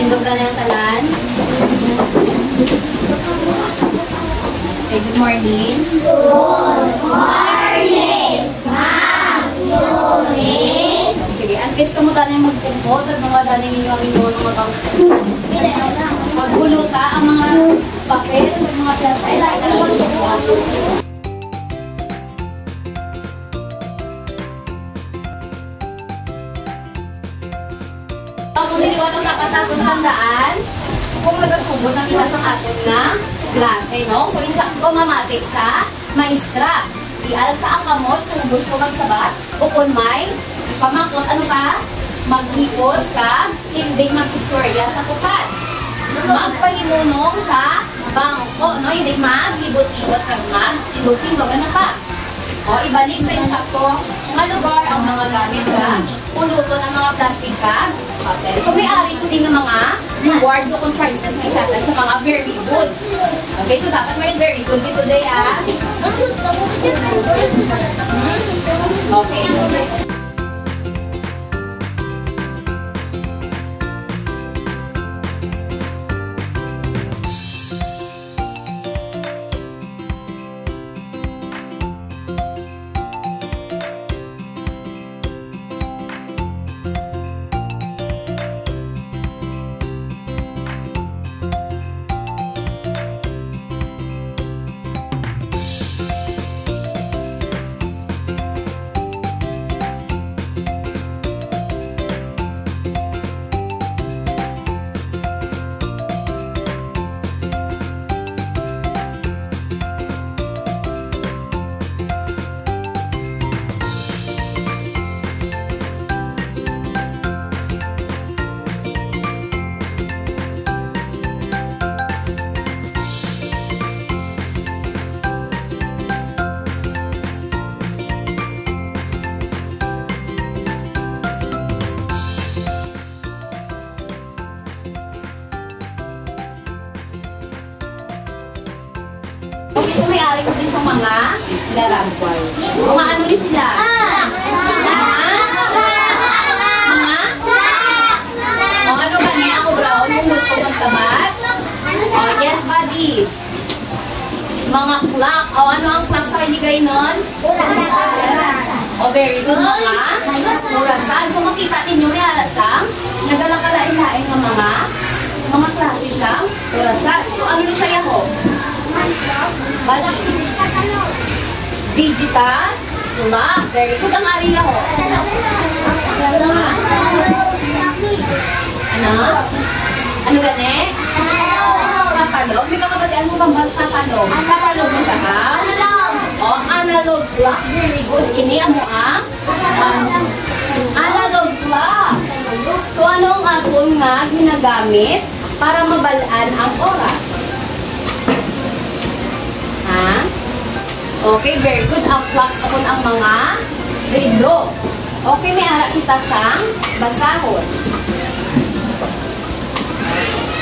Tindog ka na yung talan. Okay, good morning. Good morning, Ma'am Julie. Sige, at least kamuta na yung magpumpot at mga dali ninyo ang inyo ng mga maghuluta ang mga papel at mga plastic. Kung niliwat ang kapatagong tandaan, kung nagasugod ng class ang aton na klase, no? So, insyak ko mamatik sa maestra. Ial sa akamot kung gusto kang sabat, o kung may pamakot, ano ka? Maghipos ka, hindi mag-istorya sa kupad. Magpahimunong sa bangko, no? Hindi maglibot-ibot kang mag-ibot-ibot, ano pa? O, ibalik sa insyak ko mga lugar ang mga gamit sa puluto ng mga plastic bag. Okay. So, may-ari ito din ng mga rewards o prizes na itatag sa mga very good. Okay, so dapat may very good dito today, ah. Okay, so okay, so may-ari ko din sa mga laragway. Mga ano din sila? O ano gani ako brown kung gusto kong sabat? O yes, buddy. Mga clock. O ano ang clock sa iligay nun? O very good, mga orasan. So makita ninyo may alasang nagalakalain-lain ng mga klase sa orasan. So ano na siya yako? Digital clock. Very good. Ang ari ako. Ano? Ano gani? Katalog. May kakabatian mo bang katalog? Katalog mo siya, ha? O, analog clock. Very good. Kini mo ang analog clock. So, ano ang aton nga ginagamit para mabalaan ang oras? Ha? Okay, very good. Ang clocks akon ang mga relo. Okay, may ara kita sa basahon.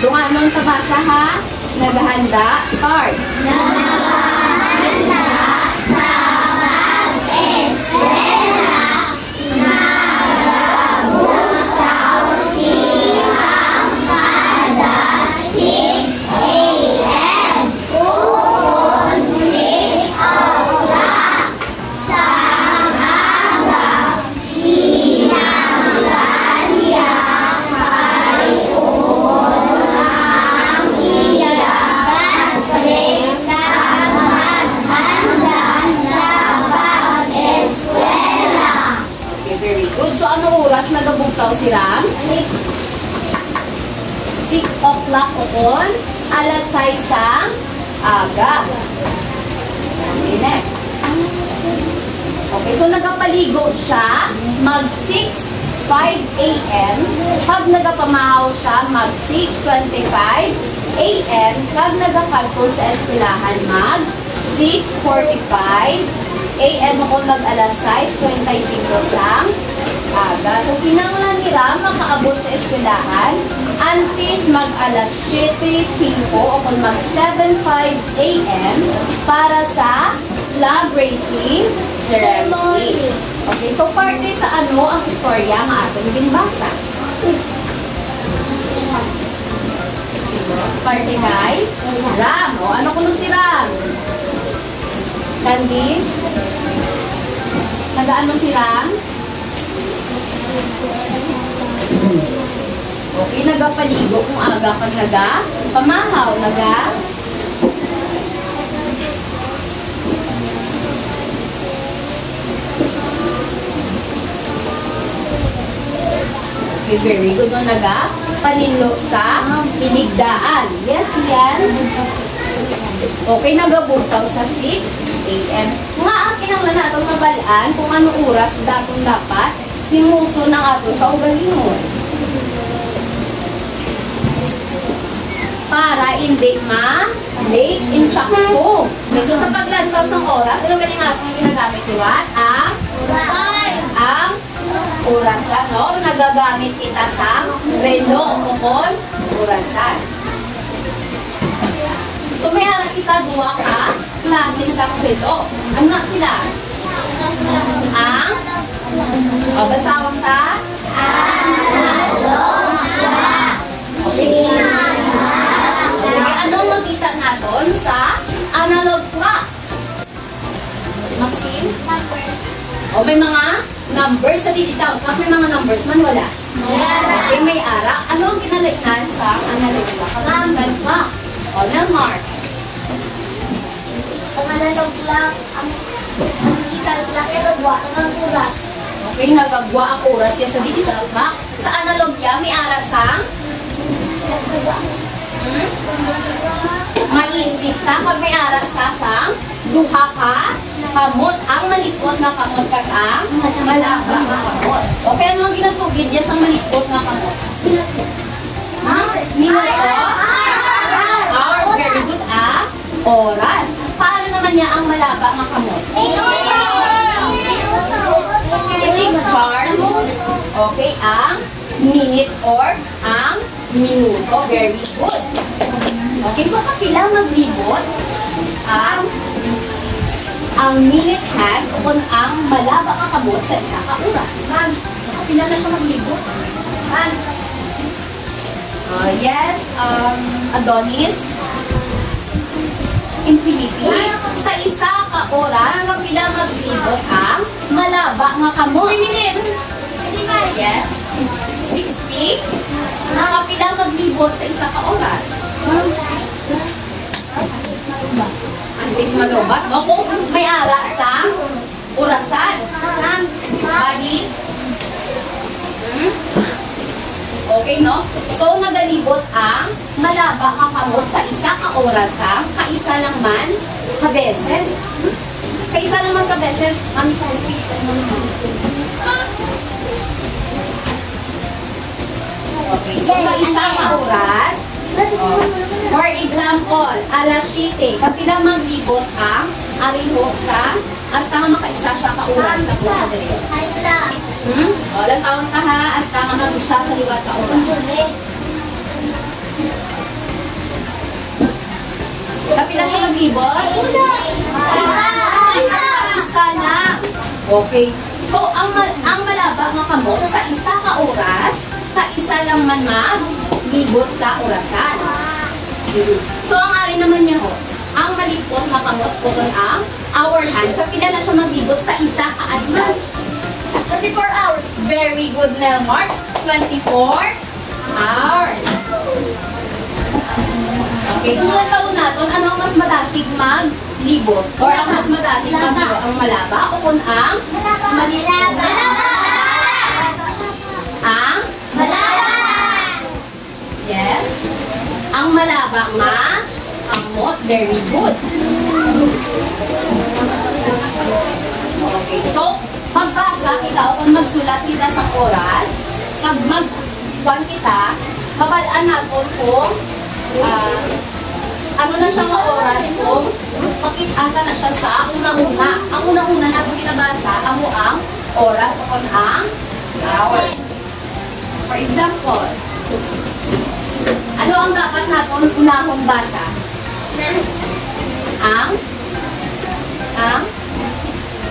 Kung anong tabasa, ha? Naghahanda. Start. Naghahanda sa mag-eskwela. Nagabutaw siyang kada 6 a.m. Upon 6 o'clock sa aga, hinanglan niya kayon ang iyang pagkakandan sa pag-eskwela. Okay, very good. So, ano oras nagabugtaw si Ram? 6 o'clock on. Alas 6 ang aga. Okay, next. Okay, so nagapaligo siya mag 6:05 a.m. Pag nagapamahaw siya mag 6:25 a.m. Pag nagakalko sa eskwelahan mag 6:45 a.m. kung mag alas 6:25 sa aga. So, kinanglan ni Ram makaabot sa eskwelahan antes mag alas 7:05 o kung mag 7:05 a.m. para sa flag raising ceremony. Okay, so parte sa ano ang istorya nga aton binbasa. Parte kay Ram. O, ano kuno si Ram? Candice? Nagaano si Ram? Okay, nagapaligo kung aga pag pamahaw, okay, very good. No, paninlo sa pinigdaan. Yes, yan. Okay, nagabutaw sa 6 a.m. Nga ang kinanglan natong mabalaan kung ano oras datong dapat himuso ng atong kaugalingon. Para hindi late in check ko. So sa paglantaw sa oras, ano galing atong ginagamit iwan? Ang orasan, no? Nagagamit kita sa relo o orasan. So may harap kita duwa ka klase sa relo. Ano na sila? Basawang ta? Okay. Sige, anong makita natin sa analog clock? Maxine? O may mga numbers sa digital clock, may mga numbers man wala? Okay, may ara. Ano ang kinalainan sa analog clock? Ang digital clock. O, Nelmark. Ang analog clock, ang digital clock, ito duwa ng oras. Okay, nagagwa ang oras yan sa digital clock. Sa analog yan, may ara sa? Maisip ta pag may ara sa duha ka kamot. Ang malipot na kamot kag ang malaba na kamot. Okay, ano ang ginasugid niya sa malipot na kamot? Minuto? Hours. Very good. Oras. Paano naman niya ang malaba na kamot? Charles. Okay, ang minutes or ang minuto. Very good. Okay, so kapila maglibot ang minute hand kung ang malaba kakabot sa isa ka oras. Kapila na siya maglibot. Yes, Adonis. Infinity. Sa isa ka oras, kapila maglibot ang malaba nga kamot. 60 minutes. Yes. 60. Kapila maglibot sa isa ka oras. Antis malubat. O kung may ara sa orasan. Body. Okay, no? So, nagalibot ang malaba kakamot sa isa ka orasan, kaisa lang man kabeses. Kaisa lang man kabeses, kami sa hospital naman. Okay, so sa isa ka oras, for example, alas 7, kapila maglibot ang ariho sa hasta nga makaisa siya ka oras na po sa dere. O, lang tawag ka ha, hasta nga mag-isya sa liwat ka oras. Kapila siya maglibot? Isa lang. Okay. So, ang malaba nga kamot sa isa ka oras, kaisa lang man maglibot sa orasan. So, ang ari naman niya ho, ang malipot na kamot ko ang hour hand, kapila na siya maglibot sa isa ka adlaw. 24 hours. Very good, Nelmark. 24 hours. Okay, kung nagpao natin, ano ang mas madasig maglibot? Or ang mas madasig maglibot? Ang malaba o kung ang malipot? Ang malaba. Yes. Ang malaba kamot. Very good. Okay, so magbasa kita o kung magsulat kita sa oras, pag magkuhan kita, babalaan natin kung ano na siya mga oras kung makikita na siya sa unang-una. Ang unang-una natin kinabasa, amo ang oras o kung ang hour. For example, ano ang dapat natin unahong basa?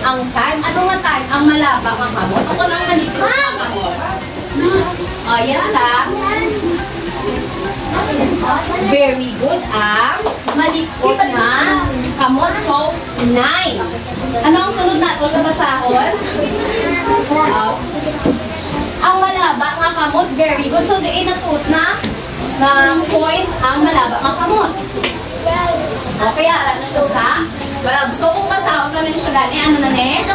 Ang time. Ano nga time? Ang malaba ang kamot o kung ang malipot ang kamot? O, yes ha? Very good ang malikot na kamot. So, 9. Ano ang sunod nato sa basahon? Ang malaba nga kamot. Very good. So, diin natut na point ang malaba nga kamot. Okay, ara na siya sa 12. So, kung basahon ka na siya gani, ano na ne? 9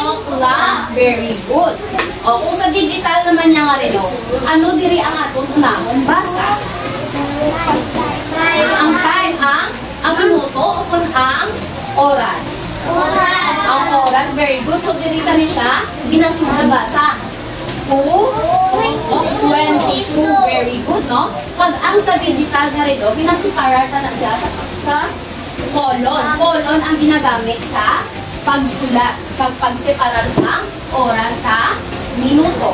o'clock. Very good. O, kung sa digital naman niya nga rin, ano diri ang atong unahon basa? Ang time, ang minuto, o kung ang oras? Ang oras, very good. So, diri ka ni siya, binasugod basa. 22, very good, no? Pag ang sa digital nga rin, binasiparar ka na siya sa colon. Colon ang ginagamit sa pagsulat, pagseparar sa oras sa minuto.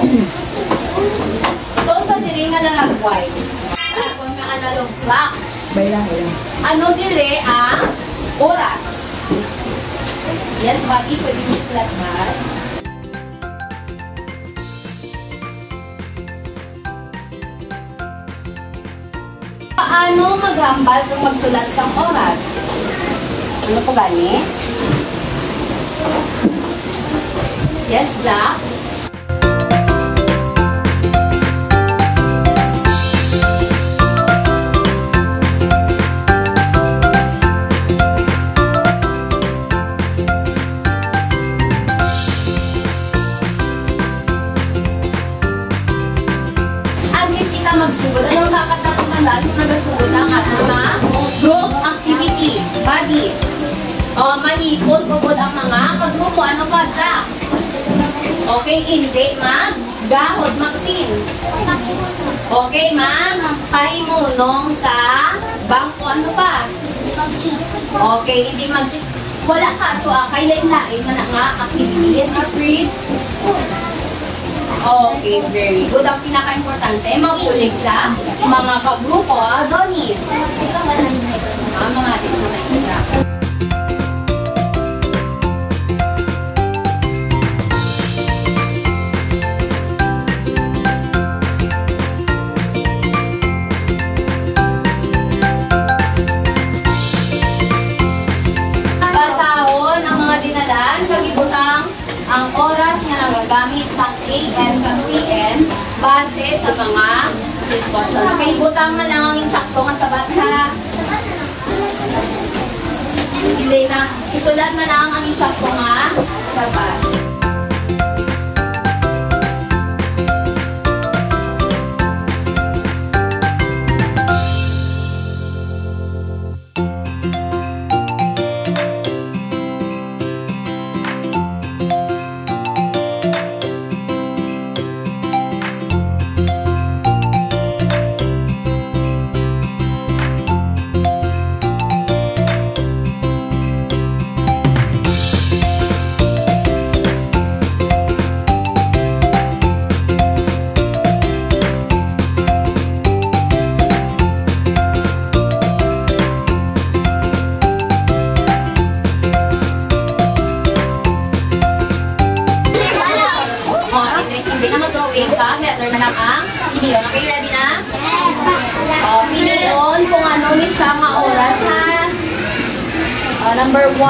So, sa diri nga laragway, kung nga analog clock, ano diri ang oras? Yes, buddy, pwede mo sulat ba? Paano maghambal kung magsulat sa oras? Ano po gani? Yes, Jack? Magsugod. Anong dapat natin tandaan kung nagasugod ang ating mga group activity? Body. Mahipos pagod ang mga kagrupo. Ano pa, Jack? Okay, hindi. Maggahod, Maxine. Okay, ma'am. Pahimunong sa bangko. Ano pa? Okay, hindi mag-cheat. Wala ka. So, kailan-lain na nga activity. Yes, Fred? Okay, very good. Ang pinaka-importante, magulig sa mga kagrupo, Donis. Mga atis na extra. Basahon ang mga dinalan, kagibutang ang oras nga nagagamit sa AM sa PM base sa mga sitwasyon. Okay, butang na lang ang insakto nga sabat ha. Hindi na, isulat na lang ang insakto nga sabat. Letter na lang ang piliyon. Okay, ready na? Piliyon kung ano ni siya nga oras ha. Number 1.